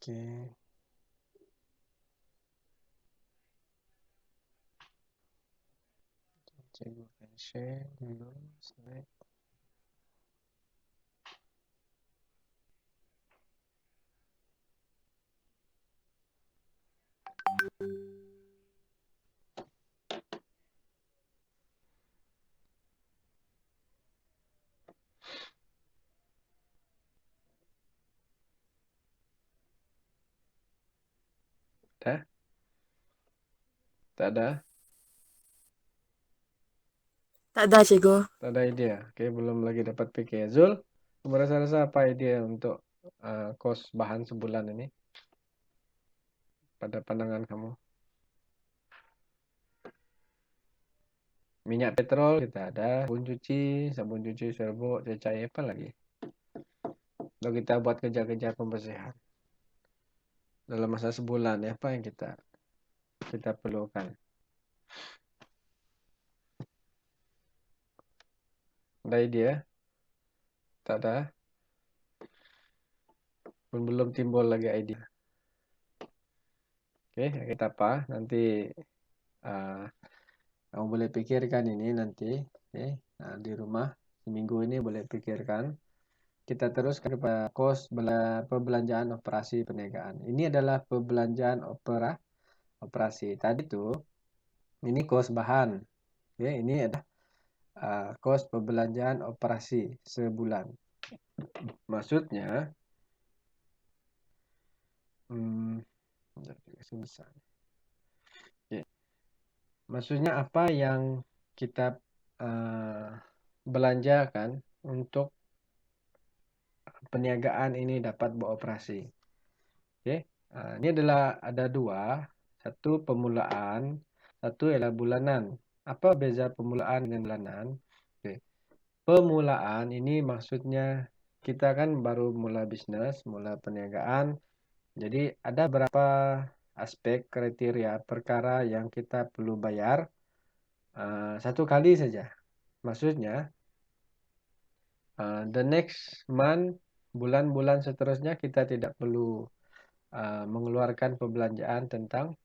Oke, cikgu akan share dulu slide. Dah? Tak ada? Tak ada, cikgu. Tak ada idea. Oke, belum lagi dapat pikir. Zul, kamu rasa apa idea untuk kos bahan sebulan ini pada pandangan kamu? Minyak petrol kita ada, sabun cuci, serbuk, cecair, apa lagi? Kalau kita buat kerja-kerja pembersihan dalam masa sebulan, apa yang kita perlukan? Ada idea? Tak ada? Pun belum timbul lagi idea. Oke, kita apa? Nanti uh, kamu boleh pikirkan ini nanti. Oke, nah, di rumah seminggu ini boleh pikirkan. Kita teruskan kepada perbelanjaan operasi perniagaan. Ini adalah perbelanjaan operasi. Tadi tuh ini kos bahan. Oke, ini adalah kos perbelanjaan operasi sebulan. Maksudnya, hmm, susah. Oke. Maksudnya apa yang kita belanjakan untuk perniagaan ini dapat beroperasi. Oke, ini adalah ada dua, satu permulaan, satu ialah bulanan. Apa beza permulaan dengan bulanan? Oke, permulaan ini maksudnya kita kan baru mula bisnis, mula perniagaan. Jadi ada berapa aspek kriteria perkara yang kita perlu bayar satu kali saja. Maksudnya the next month, bulan-bulan seterusnya kita tidak perlu mengeluarkan perbelanjaan tentang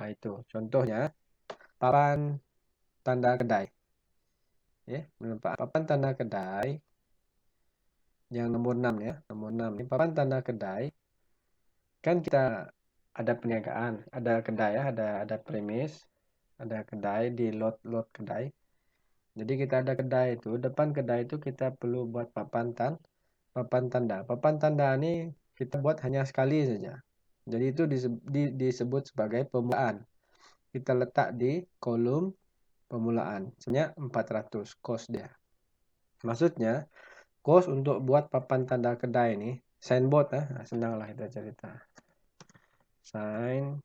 itu. Contohnya papan tanda kedai. Ya, papan tanda kedai yang nomor 6 ya, nomor 6 ini papan tanda kedai kan kita ada perniagaan, ada kedai ya, ada premis, ada kedai di lot kedai. Jadi kita ada kedai itu, depan kedai itu kita perlu buat papan tanda. Papan tanda ini kita buat hanya sekali saja. Jadi itu disebut sebagai permulaan. Kita letak di kolom permulaan. Sebenarnya 400 kos dia. Maksudnya, kos untuk buat papan tanda kedai ini, signboard senanglah kita cerita. Signboard.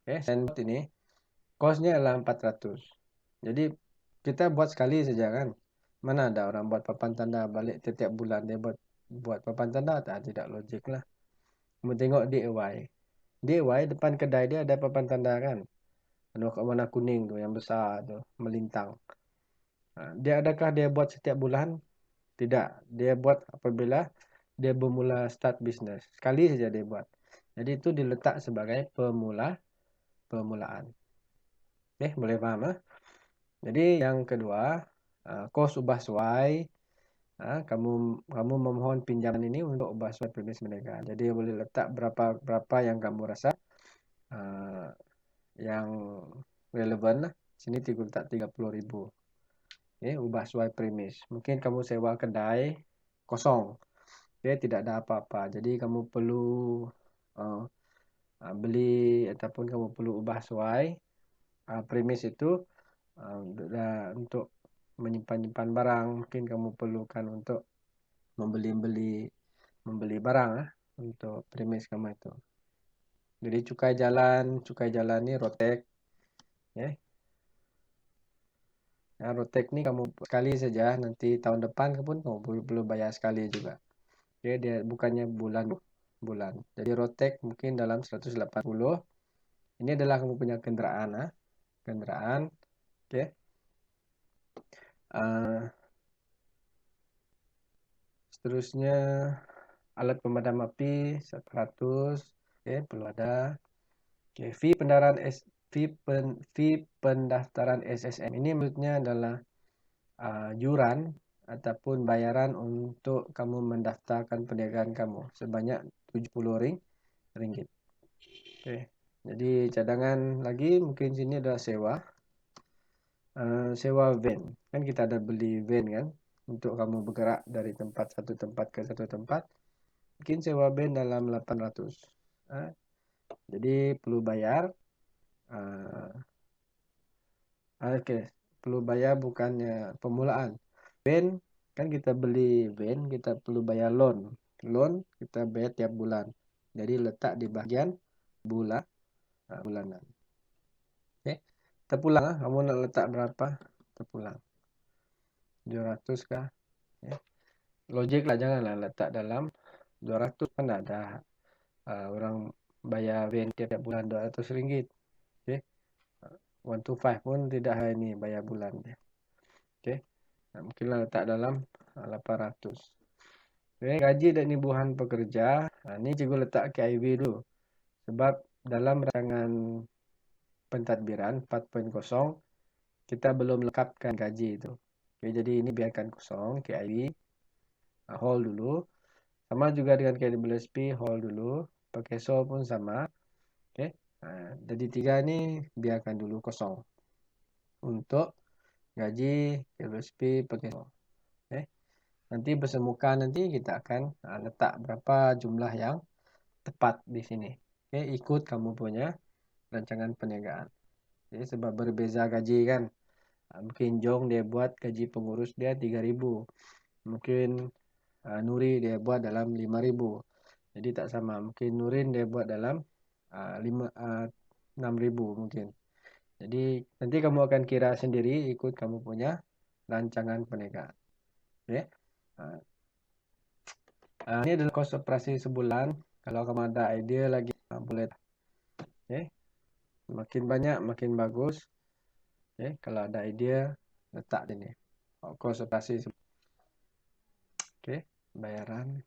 Oke, signboard ini kosnya adalah 400. Jadi kita buat sekali saja kan. Mana ada orang buat papan tanda balik setiap bulan dia buat papan tanda, tidak logik lah. Kamu tengok DIY. DIY depan kedai dia ada papan tanda kan. Kat warna kuning tu yang besar tu melintang. Adakah dia buat setiap bulan? Tidak. Dia buat apabila dia bermula start bisnes. Sekali saja dia buat. Jadi itu diletak sebagai permulaan. Boleh faham Jadi yang kedua, kos ubah suai. Kamu memohon pinjaman ini untuk ubah suai premis mereka. Jadi boleh letak berapa yang kamu rasa uh, yang relevan lah. Sini letak 30.000. Ubah suai premis. Mungkin kamu sewa kedai kosong. Tidak ada apa-apa. Jadi kamu perlu uh, beli ataupun kamu perlu ubah suai premis itu untuk menyimpan-nyimpan barang. Mungkin kamu perlukan untuk membeli barang untuk premis kamu itu. Jadi cukai jalan ni rotek. Ya. Rotek ni kamu sekali saja, nanti tahun depan pun kamu perlu bayar sekali juga. Dia bukannya bulan. Jadi rotek mungkin dalam 180. Ini adalah kamu punya kendaraan. Kendaraan. Oke. Seterusnya alat pemadam api 100, oke, perlu ada. Oke, fee pendaftaran SSM ini maksudnya adalah yuran ataupun bayaran untuk kamu mendaftarkan perniagaan kamu sebanyak 70 ringgit. Oke. Jadi cadangan lagi mungkin sini ada sewa. Sewa van. Kan kita ada beli van kan untuk kamu bergerak dari satu tempat ke satu tempat. Mungkin sewa van dalam 800. Jadi perlu bayar. Oke, perlu bayar bukannya pemulaan. Van kan kita beli van, kita perlu bayar loan. Loan kita bayar tiap bulan. Jadi letak di bagian bulanan. Oke. Terpulang kamu nak letak berapa? Terpulang. 700 kah? Ya. Logik lah, janganlah letak dalam 200 kan ada orang bayar van tiap bulan 200 ringgit. Oke. 125 pun tidak hari ini bayar bulan dia. Oke. Mungkinlah letak dalam 800. Oke, gaji dan ibuhan pekerja. Ini cikgu letak KIV dulu. Sebab dalam rancangan pentadbiran 4.0 kita belum lengkapkan gaji itu. Oke, jadi ini biarkan kosong, KIV. Hold dulu. Sama juga dengan KWSP, hold dulu. Perkeso pun sama. Oke. Jadi 3 ini biarkan dulu kosong. Untuk gaji, KWSP, Perkeso. Oke. Nanti bersemuka nanti kita akan letak berapa jumlah yang tepat di sini. Oke, ikut kamu punya rancangan perniagaan. Jadi sebab berbeza gaji kan. Mungkin Jong dia buat gaji pengurus dia 3.000. Mungkin Nuri dia buat dalam 5.000. Jadi tak sama. Mungkin Nurin dia buat dalam 6.000 mungkin. Jadi nanti kamu akan kira sendiri ikut kamu punya rancangan perniagaan. Oke. Ini adalah kos operasi sebulan. Kalau kamu ada ide lagi boleh. Oke. Makin banyak makin bagus. Oke. Kalau ada ide letak di sini. Kos operasi sebulan. Oke. Bayaran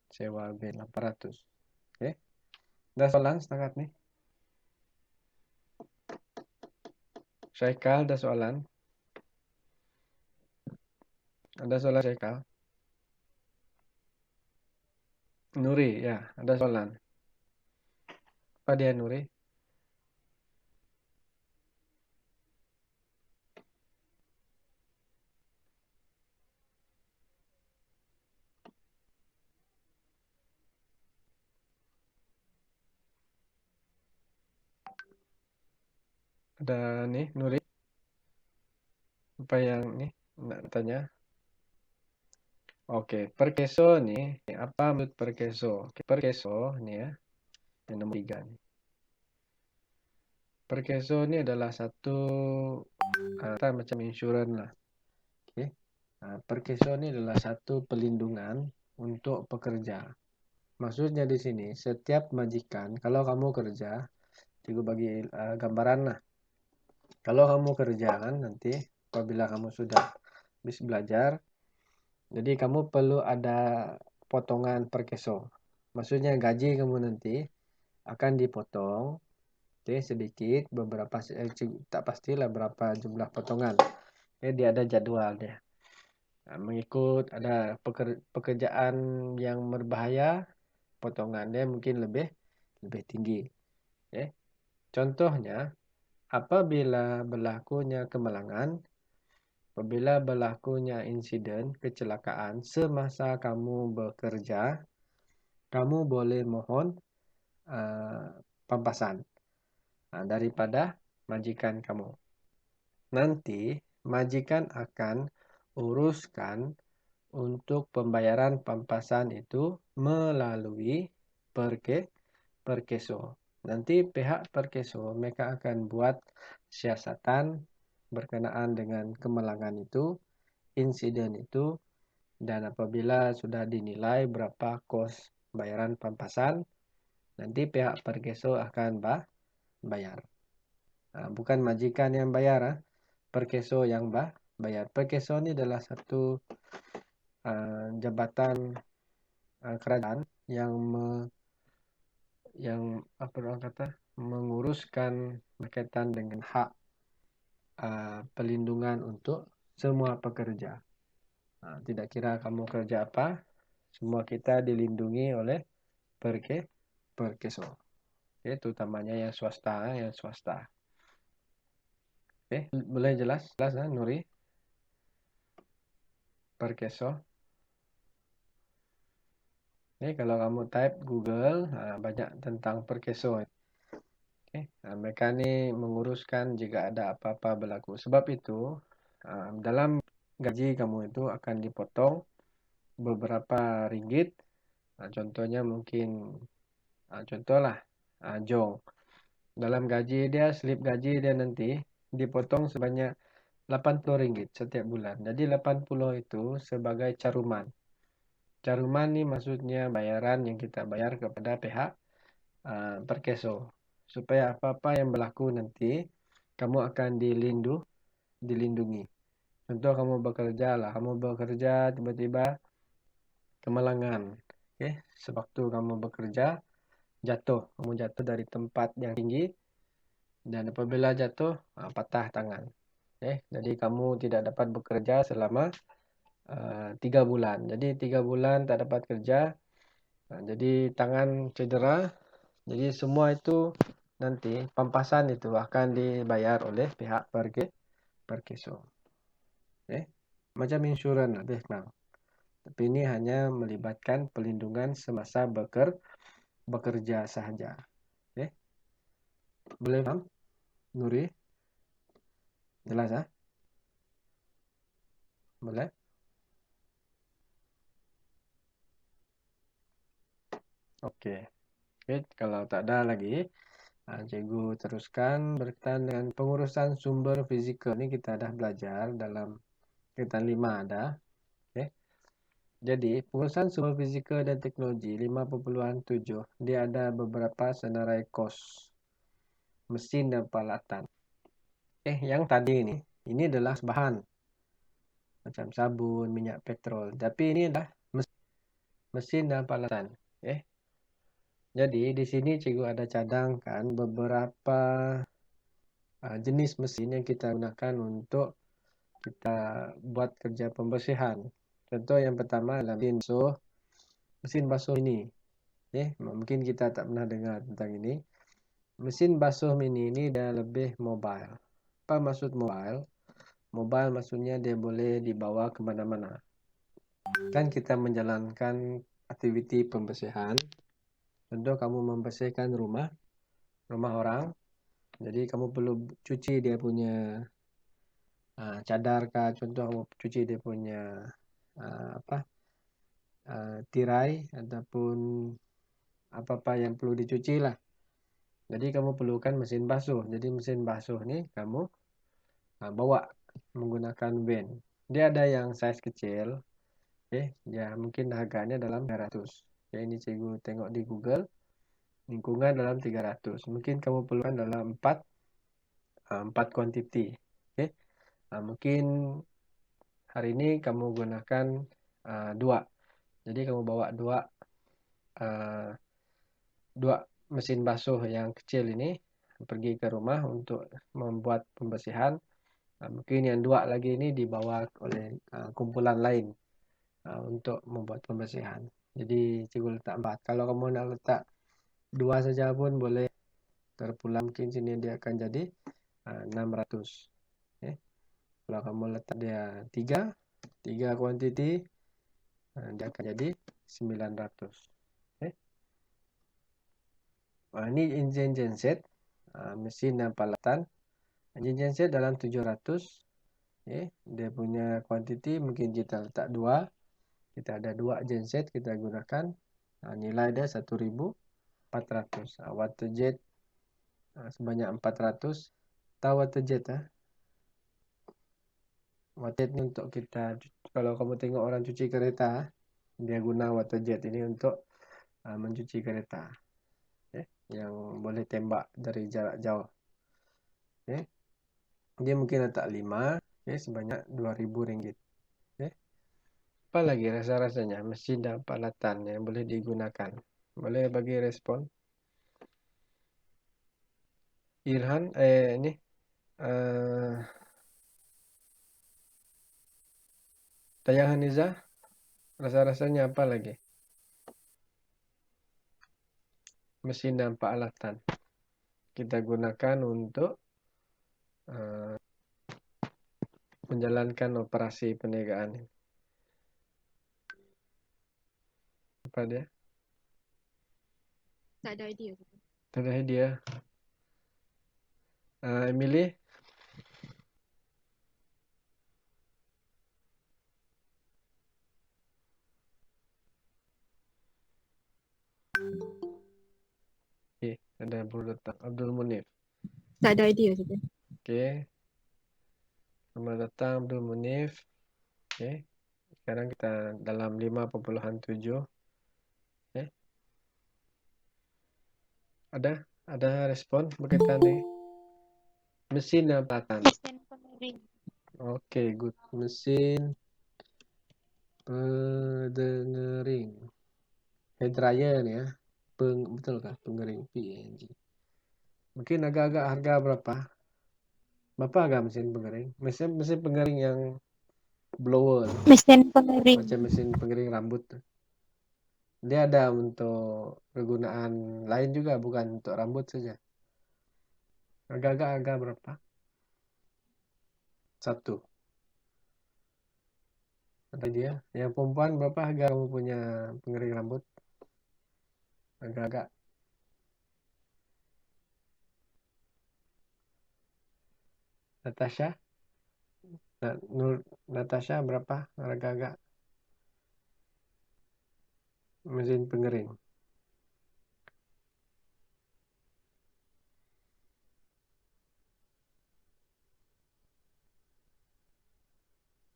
sewa B 800. Oke. Ada soalan setakat nih? Syaikal ada soalan? Ada soalan Syaikal? Nuri, ya, ada soalan. Apa dia Nuri? Ada nih Nuri. Apa yang nih nak tanya? Oke, perkeso nih, apa menurut perkeso? Oke, perkeso nih ya, yang nomor 3 nih. Perkeso ini adalah satu macam insurans lah. Oke. Perkeso ini adalah satu pelindungan untuk pekerja. Maksudnya di sini setiap majikan, kalau kamu kerja, cikgu bagi gambaran lah. Kalau kamu kerja kan nanti apabila kamu sudah habis belajar, jadi kamu perlu ada potongan perkeso. Maksudnya gaji kamu nanti akan dipotong sedikit beberapa tak pastilah berapa jumlah potongan. Dia ada jadwal dia. Mengikut ada pekerjaan yang berbahaya, potongan dia mungkin lebih tinggi. Contohnya apabila berlakunya kemalangan, apabila berlakunya insiden kecelakaan semasa kamu bekerja, kamu boleh mohon pampasan daripada majikan kamu. Nanti majikan akan uruskan untuk pembayaran pampasan itu melalui perkeso. Nanti pihak perkeso mereka akan buat siasatan berkenaan dengan kemalangan itu, insiden itu, dan apabila sudah dinilai berapa kos bayaran pampasan, nanti pihak perkeso akan bayar. Bukan majikan yang bayar, perkeso yang bayar. Perkeso ini adalah satu jabatan kerajaan yang apa orang kata menguruskan berkaitan dengan hak pelindungan untuk semua pekerja. Tidak kira kamu kerja apa, semua kita dilindungi oleh Perkeso. Oke, terutamanya yang swasta. Oke, boleh jelas Nuri? Perkeso. Oke, kalau kamu type Google, banyak tentang Perkeso. Oke, mereka ini menguruskan jika ada apa-apa berlaku. Sebab itu, dalam gaji kamu itu akan dipotong beberapa ringgit. Contohnya mungkin, contohlah, Jong. Dalam gaji dia, slip gaji dia nanti dipotong sebanyak 80 ringgit setiap bulan. Jadi 80 itu sebagai caruman. Caruman ini maksudnya bayaran yang kita bayar kepada pihak Perkeso. Supaya apa-apa yang berlaku nanti, kamu akan dilindungi. Contoh kamu bekerja tiba-tiba kemalangan. Okay? Sewaktu kamu bekerja, kamu jatuh dari tempat yang tinggi, dan apabila jatuh, patah tangan. Okay? Jadi kamu tidak dapat bekerja selama 3 bulan. Jadi 3 bulan tak dapat kerja, jadi tangan cedera. Jadi semua itu nanti pampasan itu akan dibayar oleh pihak Perkeso. Okay? Macam insurans lebih kurang. Tapi ini hanya melibatkan pelindungan semasa bekerja sahaja. Okay? Boleh paham? Nuri? Jelas ya? Boleh? Oke. Okay. Kalau tak ada lagi, cikgu teruskan berkaitan dengan pengurusan sumber fizikal. Ini kita dah belajar dalam kegiatan 5 ada. Okay. Jadi, pengurusan sumber fizikal dan teknologi 5.7, dia ada beberapa senarai kos mesin dan peralatan. Yang tadi ini adalah bahan macam sabun, minyak petrol. Tapi ini adalah mesin dan peralatan. Jadi di sini cikgu ada cadangkan beberapa jenis mesin yang kita gunakan untuk kita buat kerja pembersihan. Contoh yang pertama adalah mesin basuh mini. Mungkin kita tak pernah dengar tentang ini. Mesin basuh mini ini dia lebih mobile. Apa maksud mobile? Mobile maksudnya dia boleh dibawa kemana-mana. Kan kita menjalankan aktiviti pembersihan. Contoh kamu membersihkan rumah orang. Jadi kamu perlu cuci dia punya cadar kah, contoh kamu cuci dia punya tirai ataupun apa-apa yang perlu dicuci lah. Jadi kamu perlukan mesin basuh. Jadi mesin basuh ni kamu bawa menggunakan van. Dia ada yang size kecil. Ya mungkin harganya dalam 300. Ini cikgu tengok di Google. Lingkungan dalam 300. Mungkin kamu perlukan dalam 4 kuantiti. Mungkin hari ini kamu gunakan 2. Jadi kamu bawa 2 mesin basuh yang kecil ini pergi ke rumah untuk membuat pembersihan. Mungkin yang 2 lagi ini dibawa oleh kumpulan lain untuk membuat pembersihan. Jadi cikgu letak 4. Kalau kamu nak letak 2 saja pun boleh. Terpulang mungkin sini dia akan jadi 600. Kalau kamu letak dia 3 kuantiti, dia akan jadi 900. Ini enjin genset, mesin dan peralatan. Enjin genset dalam 700. Dia punya kuantiti mungkin kita letak 2. Kita ada 2 genset kita gunakan. Nilai dia 1,400. Water jet sebanyak 400. Tahu water jet water jet ni untuk kita, kalau kamu tengok orang cuci kereta, dia guna water jet ini untuk mencuci kereta. Yang boleh tembak dari jarak jauh. Dia mungkin letak 5, sebanyak RM2,000. Apa lagi rasa-rasanya mesin dan peralatan yang boleh digunakan? Boleh bagi respon? Irhan, ini eh Dayang Haniza, rasa-rasanya apa lagi? Mesin dan peralatan kita gunakan untuk eh, menjalankan operasi perniagaan. Apa dia? Tak ada idea. Tadi dia. Emily, ada Abdul Munif. Tak ada idea juga. Okey. Selamat datang Abdul Munif. Okey. Sekarang kita dalam 5.7. Okey. Ada respon berkaitan ni? Mesin dan peralatan. Mesin pengering. Okey, good. Mesin pengering. Hair dryer ni ya. Betul kah? Pengering PNG. Mungkin agak-agak harga berapa? Berapa harga mesin pengering? Mesin pengering yang blower tu. Mesin pengering. Macam mesin pengering rambut tu. Dia ada untuk kegunaan lain juga, bukan untuk rambut saja. Agak-agak harga berapa? Satu. Ada dia. Yang perempuan berapa harga kamu punya pengering rambut? Agak-agak. Natasha? Natasha berapa harga-agak mesin pengering?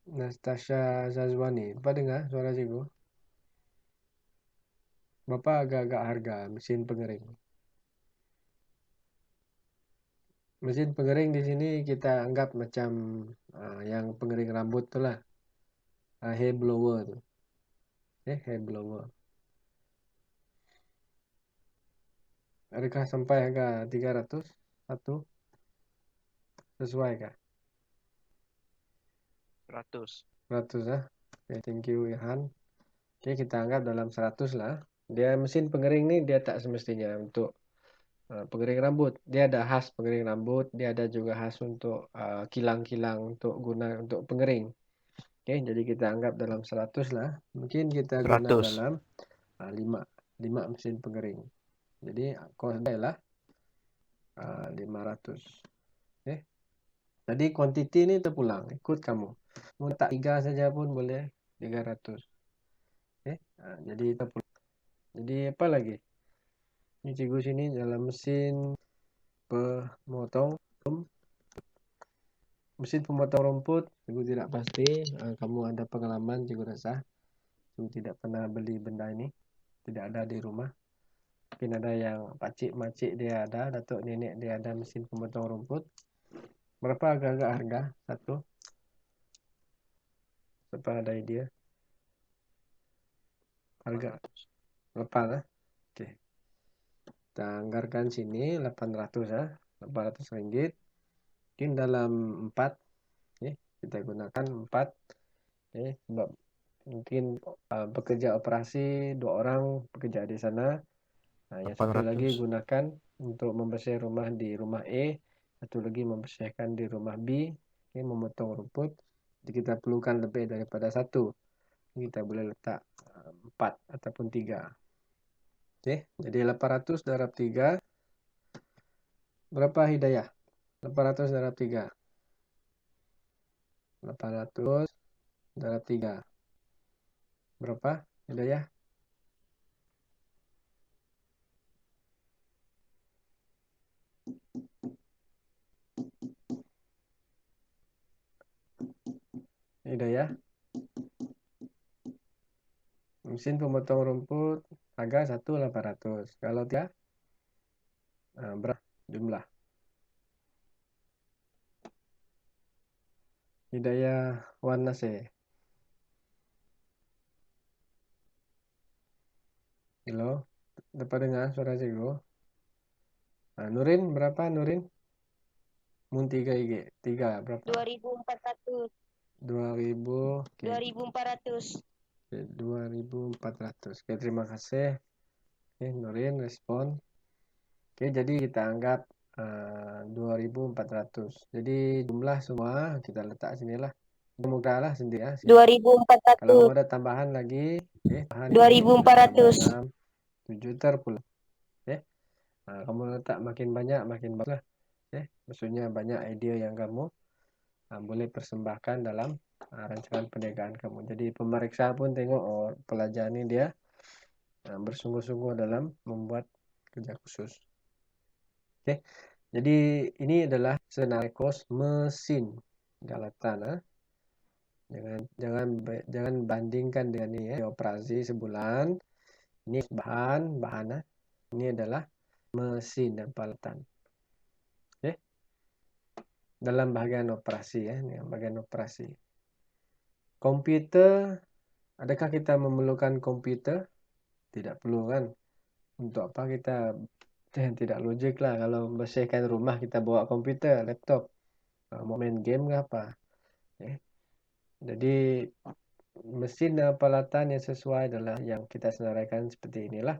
Natasha Zazwani. Apa dengar suara cikgu? Berapa agak-agak harga mesin pengering? Mesin pengering di sini kita anggap macam yang pengering rambut tu lah. Hair blower tu. Hair blower. Adakah sampai harga 300? Satu? Sesuai kah? 100. 100 lah. Okay, thank you Ihan. Okay, kita anggap dalam 100 lah. Dia mesin pengering ni dia tak semestinya untuk pengering rambut. Dia ada khas pengering rambut, dia ada juga khas untuk kilang-kilang untuk guna untuk pengering. Okay, jadi kita anggap dalam 100 lah. Mungkin kita guna 100. dalam 5 mesin pengering. Jadi kos dia lah 500. Okay. Jadi kuantiti ni terpulang ikut kamu. Mau tak 3 saja pun boleh 300. Okay. Jadi terpulang. Jadi apa lagi? Ini cikgu sini dalam mesin pemotong rumput. Cikgu tidak pasti kamu ada pengalaman, cikgu rasa. Cikgu tidak pernah beli benda ini. Tidak ada di rumah. Mungkin ada yang pakcik-makcik dia ada, datuk nenek dia ada mesin pemotong rumput. Berapa agak-agak harga satu? Siapa ada idea? Harga berapa lah? Okey. Kita anggarkan sini 800 lah. 800 ringgit. Mungkin dalam 4. Kita gunakan 4. Sebab mungkin pekerja operasi 2 orang bekerja di sana. Yang satu lagi 800. gunakan untuk membersih rumah di rumah A. Satu lagi membersihkan di rumah B. Memotong rumput. Jadi kita perlukan lebih daripada 1. Kita boleh letak 4 ataupun 3. Jadi 800 darab 3. Berapa Hidayah? 800 darab 3. 800 darab 3. Berapa Hidayah? Hidayah? Mesin pemotong rumput harga 1.800. Kalau tidak, berapa jumlah? Hidayah Wan Nasir. kilo. Dapat dengar suara cikgu? Nurin berapa Nurin? Mun 3 IG. 3 berapa? 2.400. 2000. Oke. 2.400. Oke, 2400. Oke, terima kasih. Oke, Nurin respon. Oke, jadi kita anggap 2400. Jadi jumlah semua kita letak sinilah. Mudah lah sendiri ya. Sini. 2.400. Kalau mau ada tambahan lagi, oke, tambahan 2.400. 7 terpulang. Oke. Nah, kamu letak makin banyak makin bagus lah. Oke. Maksudnya banyak ide yang kamu boleh persembahkan dalam rancangan perniagaan kamu. Jadi pemeriksa pun tengok, oh pelajar ini dia bersungguh-sungguh dalam membuat kerja khusus. Oke. Jadi ini adalah senarai kos mesin galatan. Jangan bandingkan dengan ini ya. Operasi sebulan. Ini bahan. Ini adalah mesin dan peralatan. Oke. Dalam bagian operasi ya, ini bagian operasi. Komputer, adakah kita memerlukan komputer? Tidak perlu kan? Untuk apa kita tidak logik lah kalau bersihkan rumah kita bawa komputer, laptop. Mau main game nggak apa? Jadi mesin dan peralatan yang sesuai adalah yang kita senaraikan seperti inilah.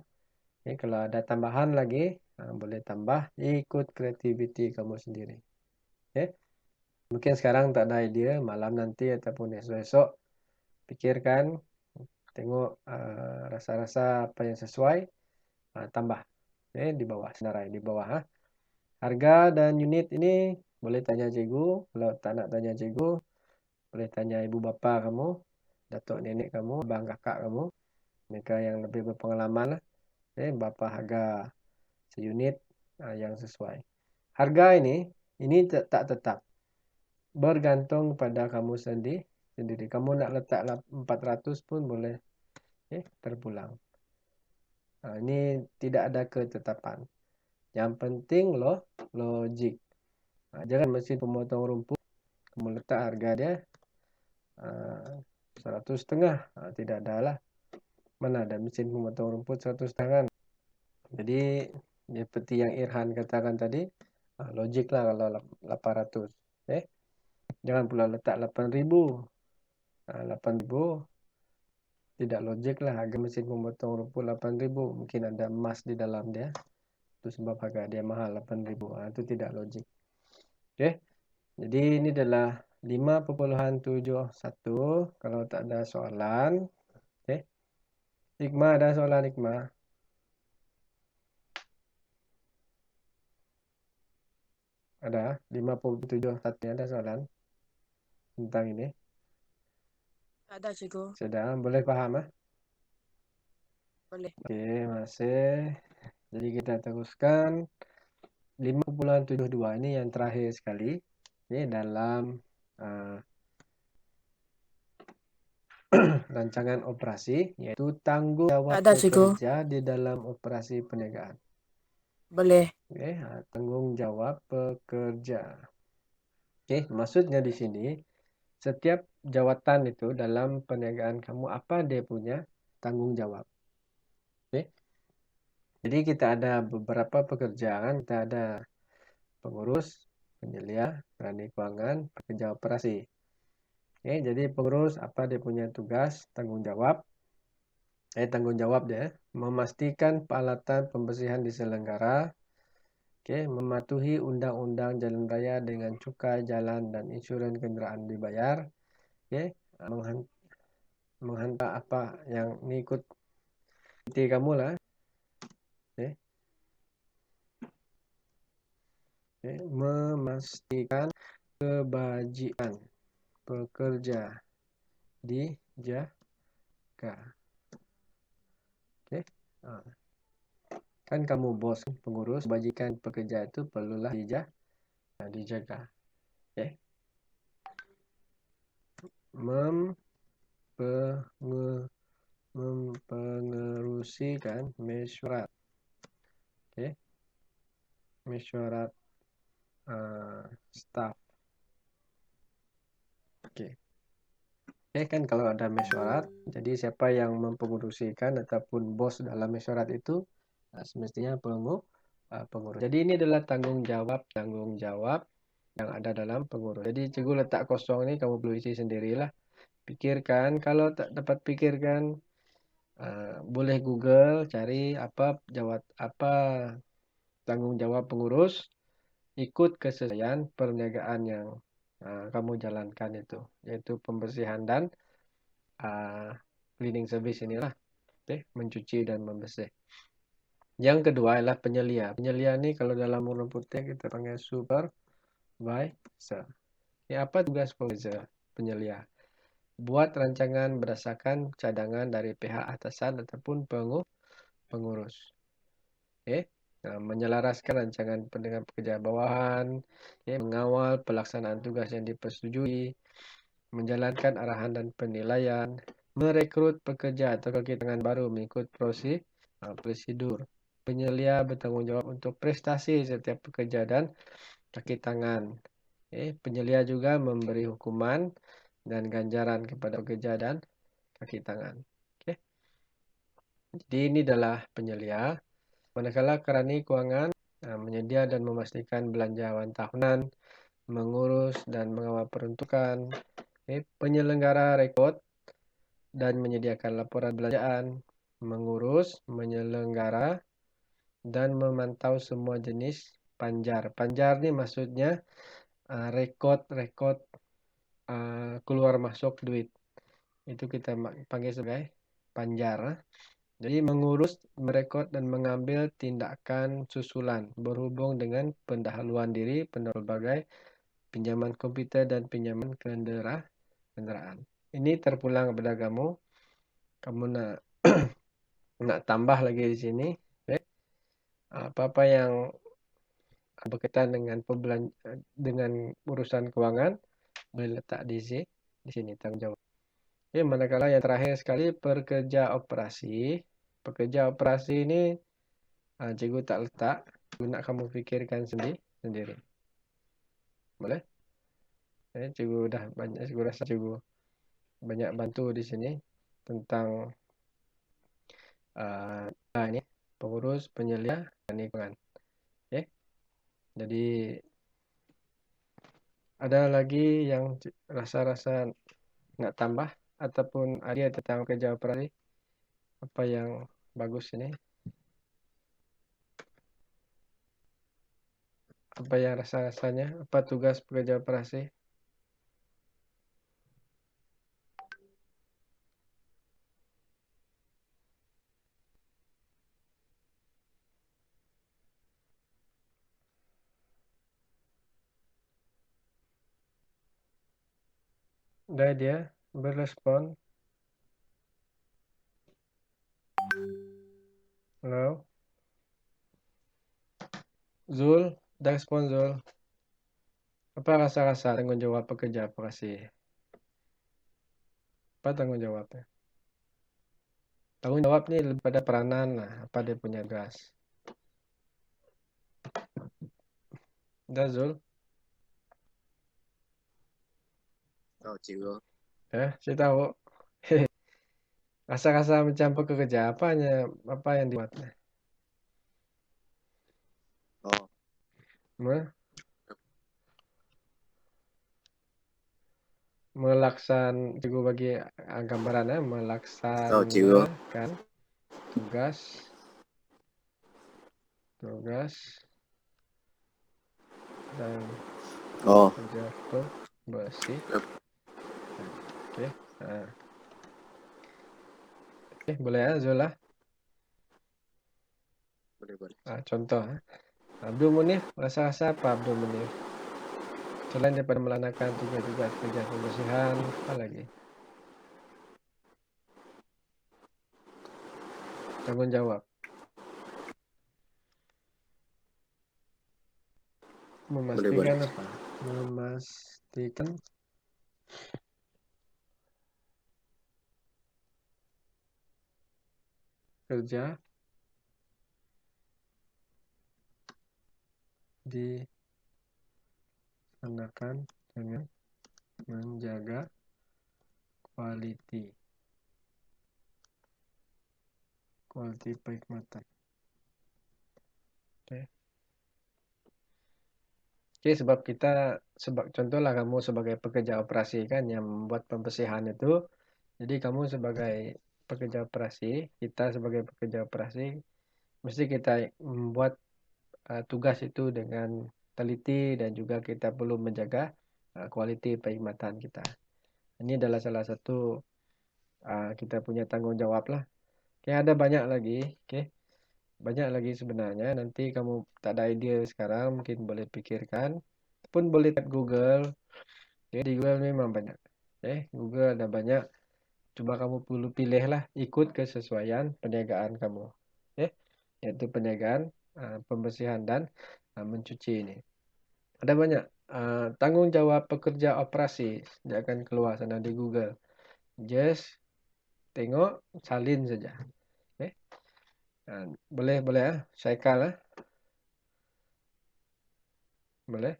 Kalau ada tambahan lagi, boleh tambah ikut kreativiti kamu sendiri. Mungkin sekarang tak ada ide, malam nanti ataupun esok-esok pikirkan, tengok rasa-rasa apa yang sesuai, tambah di bawah, senarai di bawah. Harga dan unit ini boleh tanya cikgu. Kalau tak nak tanya cikgu, boleh tanya ibu bapa kamu, datuk nenek kamu, abang kakak kamu, mereka yang lebih berpengalaman lah. Berapa harga seunit yang sesuai. Harga ini tak tetap, bergantung pada kamu sendiri. Kamu nak letak 400 pun boleh terpulang. Ini tidak ada ketetapan. Yang penting logik. Jangan mesin pemotong rumput kamu letak harga dia 100,5. Tidak ada lah. Mana ada mesin pemotong rumput 100 tangan. Jadi seperti yang Irhan katakan tadi, logik lah kalau 800. Jangan pula letak 8.000. 8.000 tidak logik lah, harga mesin pemotong rumput 8.000. Mungkin ada emas di dalam dia. Itu sebab harga dia mahal 8.000. Itu tidak logik. Oke. Jadi ini adalah 5.71. Kalau tak ada soalan. Oke. Hikmah, ada soalan Hikmah? Ada 5.71 ada soalan tentang ini. Ada cikgu. Sudah boleh paham Boleh. Oke, masih. Jadi kita teruskan 5.72 ini yang terakhir sekali dalam rancangan operasi, yaitu tanggung jawab Ada cikgu. pekerja di dalam operasi perniagaan. Boleh. Tanggung jawab pekerja. Maksudnya di sini setiap jawatan itu dalam perniagaan kamu apa dia punya tanggung jawab. Jadi kita ada beberapa pekerjaan, kita ada pengurus, penyelia, pengelola keuangan, pekerja operasi. Jadi pengurus apa dia punya tugas, tanggung jawab. Tanggung jawab dia memastikan peralatan pembersihan diselenggara, mematuhi undang-undang jalan raya dengan cukai jalan dan insurans kendaraan dibayar, menghantar apa yang ikut kamu lah. Memastikan kebajikan pekerja dijaga. Kan kamu bos, pengurus, kebajikan pekerja itu perlulah dijaga. Mempengerusikan mesyuarat. Mesyuarat staf. Oke kan kalau ada mesyuarat, jadi siapa yang mempengurusikan ataupun bos dalam mesyuarat itu semestinya pengurus. Jadi ini adalah tanggung jawab yang ada dalam pengurus. Jadi cikgu letak kosong ini kamu perlu isi sendirilah. Pikirkan, kalau tak dapat pikirkan, boleh Google cari apa tanggung jawab pengurus, ikut kesesuaian perniagaan yang kamu jalankan itu, yaitu pembersihan dan cleaning service inilah, mencuci dan membersih. Yang kedua adalah penyelia. Penyelia ini kalau dalam urut putih kita panggil supervisor. Apa tugas penyelia? Buat rancangan berdasarkan cadangan dari pihak atasan ataupun pengurus. Menyelaraskan rancangan dengan pekerja bawahan, mengawal pelaksanaan tugas yang dipersetujui, menjalankan arahan dan penilaian, merekrut pekerja atau kaki tangan baru mengikut prosedur. Penyelia bertanggung jawab untuk prestasi setiap pekerja dan kaki tangan. Penyelia juga memberi hukuman dan ganjaran kepada pekerja dan kaki tangan. Jadi ini adalah penyelia. Manakala kerani keuangan menyedia dan memastikan belanjawan tahunan, mengurus dan mengawal peruntukan, penyelenggara rekod dan menyediakan laporan belanjaan, mengurus, menyelenggara, dan memantau semua jenis panjar. Panjar ini maksudnya rekod keluar masuk duit. Itu kita panggil sebagai panjar. Jadi mengurus, merekod, dan mengambil tindakan susulan berhubung dengan pendahuluan diri, berbagai pinjaman komputer dan pinjaman kendaraan. Ini terpulang kepada kamu. Kamu nak tambah lagi di sini. Apa-apa yang berkaitan dengan urusan keuangan boleh letak di sini tanggung jawab. Manakala yang terakhir sekali pekerja operasi. Pekerja operasi ini cikgu tak letak. Nak kamu fikirkan sendiri. Boleh? Cikgu dah banyak, cikgu rasa cikgu banyak bantu di sini tentang ini pengurus, penyelia, dan lingkungan. Jadi ada lagi yang rasa-rasa nak tambah ataupun idea tentang kerja operasi? Apa yang bagus ini? Apa yang rasa-rasanya? Apa tugas pekerja operasi? Ada dia berrespon? Halo? Zul, ada respon Zul? Apa rasa-rasa tanggung jawab pekerja operasi? Apa tanggung jawabnya? Tanggung jawab ni lebih pada peranan lah, apa dia punya tugas. Dah Zul? Tahu cikgu. Saya tahu. Rasa-rasa macam pekerja apa yang dibuatnya? Oh, Cikgu bagi gambaran tahu cikgu. melaksanakan tugas dan kerja bersih. Okey, boleh ya Zul lah. Boleh. Contoh Abdul Munif, rasa-rasa apa Abdul Munif? Selain daripada melaksanakan tugas-tugas kerja pembersihan, apa lagi? Tanggung jawab. Memastikan Boleh. apa? Memastikan kerja dilaksanakan dengan menjaga Quality perkhidmatan. Oke. Oke, sebab contohlah kamu sebagai pekerja operasi kan yang membuat pembersihan itu. Jadi kamu sebagai pekerja operasi, kita sebagai pekerja operasi, mesti kita membuat tugas itu dengan teliti dan juga kita perlu menjaga kualiti perkhidmatan kita. Ini adalah salah satu kita punya tanggung jawab lah. Oke, ada banyak lagi. Oke, banyak lagi sebenarnya. Nanti kamu tak ada ide sekarang, mungkin boleh pikirkan. Pun boleh cek Google. Oke, di Google memang banyak. Oke, Google ada banyak. Coba kamu perlu pilih lah, ikut kesesuaian perniagaan kamu. Oke, yaitu perniagaan, pembersihan dan mencuci ini. Ada banyak tanggung jawab pekerja operasi. Dia akan keluar sana di Google. Just tengok, salin saja. Okay. Boleh Syaikal boleh.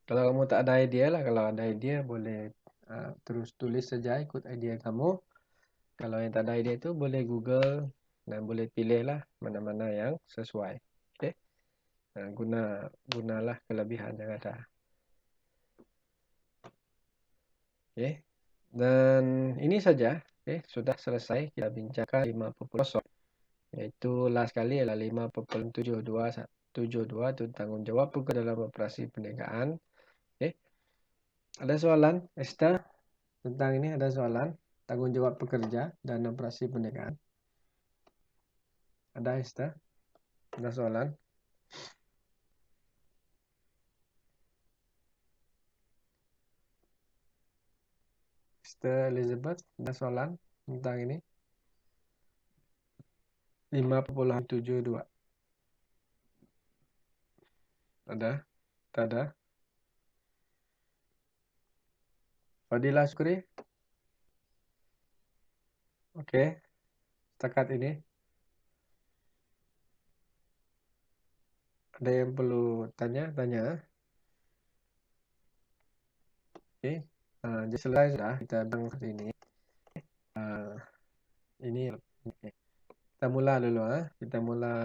Kalau kamu tak ada idea lah, kalau ada idea boleh terus tulis saja, ikut idea kamu. Kalau yang tak ada idea itu boleh Google dan boleh pilih lah mana-mana yang sesuai. Okay. Gunalah kelebihan yang ada. Okay. Dan ini saja. Okay. Sudah selesai kita bincangkan 5.0, yaitu last kali adalah 5.72 itu tanggung jawab pekerja dalam operasi perniagaan. Okay. Ada soalan, Esther, tentang ini? Ada soalan tanggung jawab pekerja dan operasi perniagaan? Ada, Esther? Ada soalan? Esther Elizabeth, ada soalan tentang ini? 5.72. Ada? Tak ada? Fadila Syukri? Oke. Setakat ini. Ada yang perlu tanya? Oke. Jadi selesai sudah kita bincang hari ini. Ini okay. Kita mula dulu. Kita mula.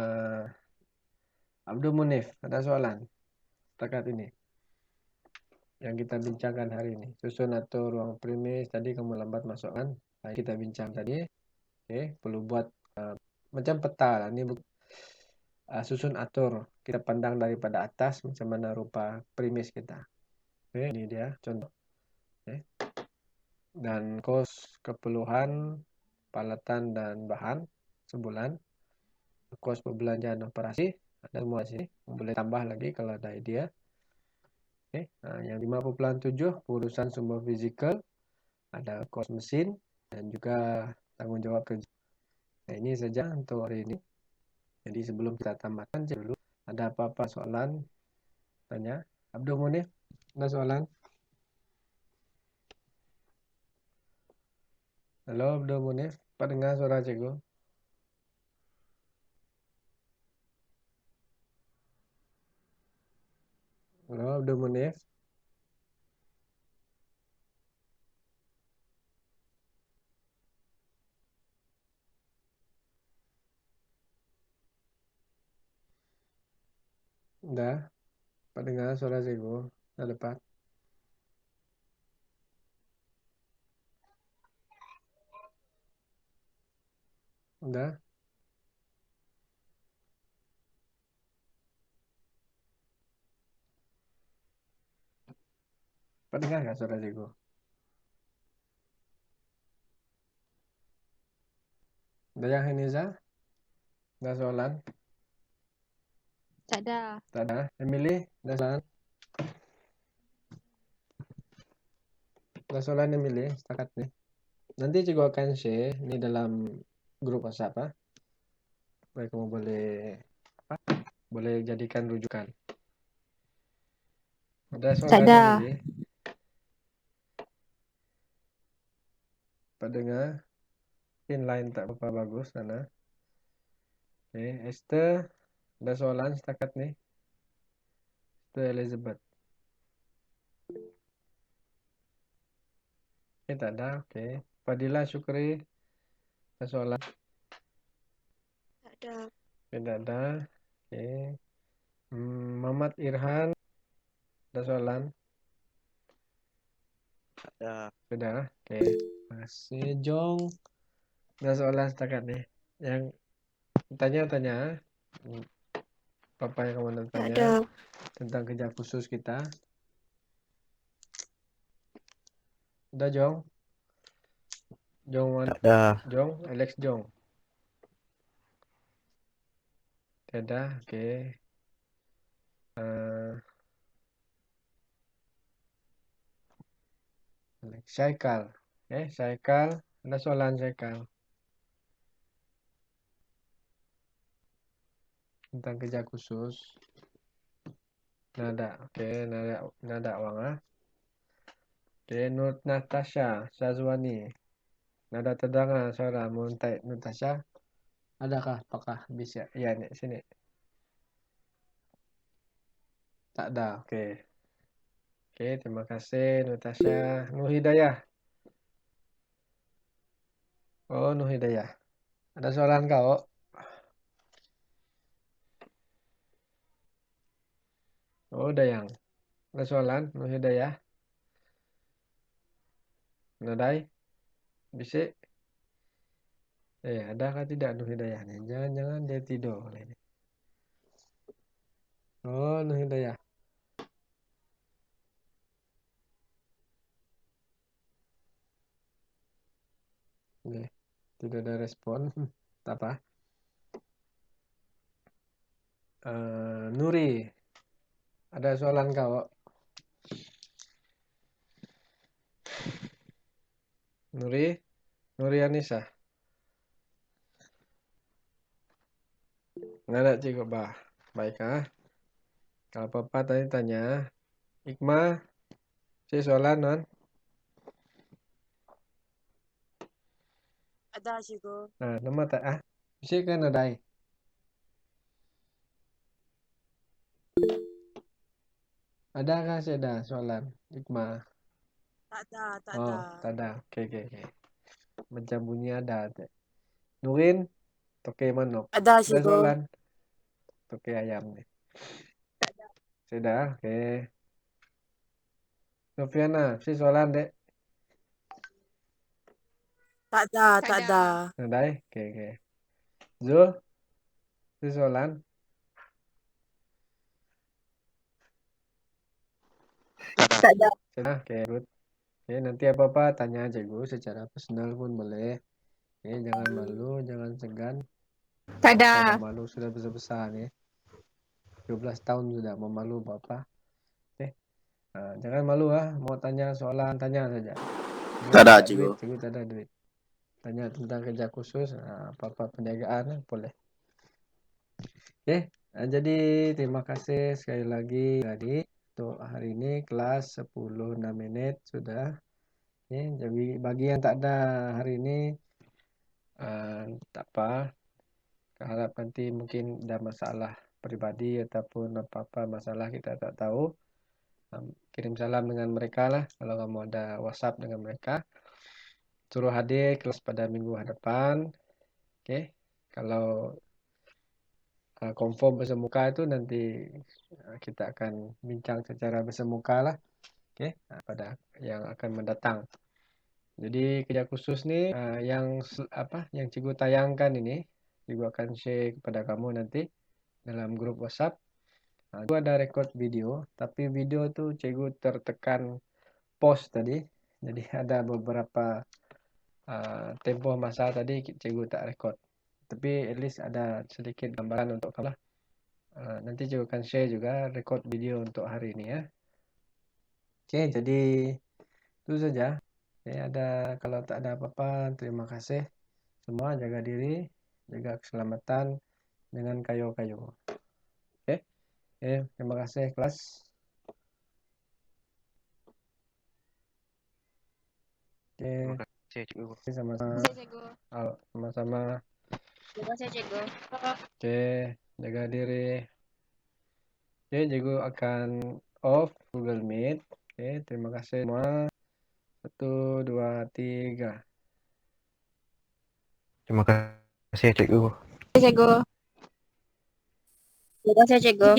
Abdul Munif, ada soalan setakat ini yang kita bincangkan hari ini. Susun atur ruang premis, tadi kamu lambat masukkan. Kita bincang tadi. Oke, perlu buat macam peta lah. Ini susun atur. Kita pandang daripada atas macam mana rupa premis kita. Oke, ini dia contoh. Oke. Dan kos keperluan peralatan dan bahan sebulan. Kos perbelanjaan operasi ada semua di sini. Boleh tambah lagi kalau ada idea. Okay. Yang 5.7 pengurusan sumber fizikal, ada kos mesin dan juga tanggung jawab kerja. Nah, ini saja untuk hari ini. Jadi sebelum kita tambahkan dulu, ada apa-apa soalan? Tanya. Abdul Munif, ada soalan? Halo Abdul Munif, Pak dengar suara cikgu? Halo Abdul Munif. Udah, Pak dengar suara cikgu? Udah dapat? Udah? Pak dengar nggak suara cikgu? Udah yang Heniza? Ada soalan? Tak ada. Tak ada. Emily, ada soalan? Ada soalan Emily, setakat nih. Nanti cikgu akan share ini dalam grup WhatsApp. Baik, kamu boleh jadikan rujukan. Ada soalan Tak ada. Emily? Pak dengar? Mungkin line tak apa bagus sana. Oke, Esther, ada soalan setakat nih? Esther Elizabeth. Tak ada. Oke. Fadila Syukri, ada soalan? Tak ada. Tidak ada. Oke. Muhammad Irhan, ada soalan? Ada. Sudah. Oke. Masih Jong, ada soalan setakat nih. Yang tanya. Apa yang kamu nak Tak tanya ada. tentang kerja khusus kita? Udah Jong? Tak ada. Jong, Alex Jong. Tidak. Oke. Syaikal. Syaikal, ada soalan Syaikal tentang kerja khusus? Nada. Oke, nada uang ah. Oke, Nur Natasha Syazwani. Nada terdengar suara Muntai Natasha. Adakah? Apakah bisa? Iya, nih sini. Tak ada. Oke. Oke, terima kasih Natasha. Nur Hidayah. Oh, Nur Hidayah. Ada soalan kau? Oh, Dayang. Ada soalan Nur Hidayah? Nadai? Bisik? Adakah tidak Nur Hidayah nih? Jangan-jangan dia tidur ini. Oh, Nur Hidayah. Nih, tidak ada respon. Tak apa. Nuri, ada soalan kau? Nuri Anissa. Nggak ada cikgu bah. Baik ah. Kalau papa tanya. Ikma, si soalan non? Ada cikgu. Nah, nama tak ah. Si kan ada. Adakah sih ada soalan? Ikma. Tak ada, tak Oh, ada. tak ada. Oke. Macam bunyi ada. Nurin, toke manok. Ada Ada cikgu. soalan? Toke ayam nih. Sudah, oke. Sofiana, si soalan dek. Tak ada, tak ada. Ada. Oke. Zul, si soalan? Tak ada. Sudah, oke, good. Oke, nanti apa-apa tanya aja gue secara personal pun boleh. Oke, jangan malu, jangan segan. Tak ada. Bapak malu sudah besar-besar nih. 12 tahun sudah memalu Bapak. Oke. Jangan malu ah, mau tanya soalan tanya saja. Tak ada, Cikgu cikgu. tak ada duit. Tanya tentang kerja khusus, apa-apa perniagaan boleh. Oke, jadi terima kasih sekali lagi tadi untuk hari ini kelas 10 menit sudah. Oke, jadi bagi yang tak ada hari ini tak apa. Harap nanti mungkin ada masalah pribadi ataupun apa-apa masalah kita tak tahu. Kirim salam dengan mereka lah. Kalau kamu ada WhatsApp dengan mereka, suruh hadir kelas pada minggu hadapan. Oke, kalau confirm bersemuka itu nanti kita akan bincang secara bersemuka lah. Oke, pada yang akan mendatang. Jadi kerja khusus nih yang cikgu tayangkan ini, cikgu akan share kepada kamu nanti dalam grup WhatsApp. Itu ada record video, tapi video tuh cikgu tertekan pause tadi. Jadi ada beberapa tempoh masa tadi cikgu tak record. Tapi at least ada sedikit gambaran untuk kamu lah. Nanti cikgu akan share juga record video untuk hari ini ya. Oke, jadi itu saja. Kalau tak ada apa-apa, terima kasih semua, jaga diri, jaga keselamatan dengan kayu-kayu. Oke, terima kasih kelas. Terima kasih, cikgu. Sama-sama. Sama-sama. Terima kasih cikgu. Oke, jaga diri. Oke, cikgu akan off Google Meet. Oke, terima kasih semua. 1, 2, 3. Terima kasih, Cikgu. Cikgu. Terima kasih, Cikgu.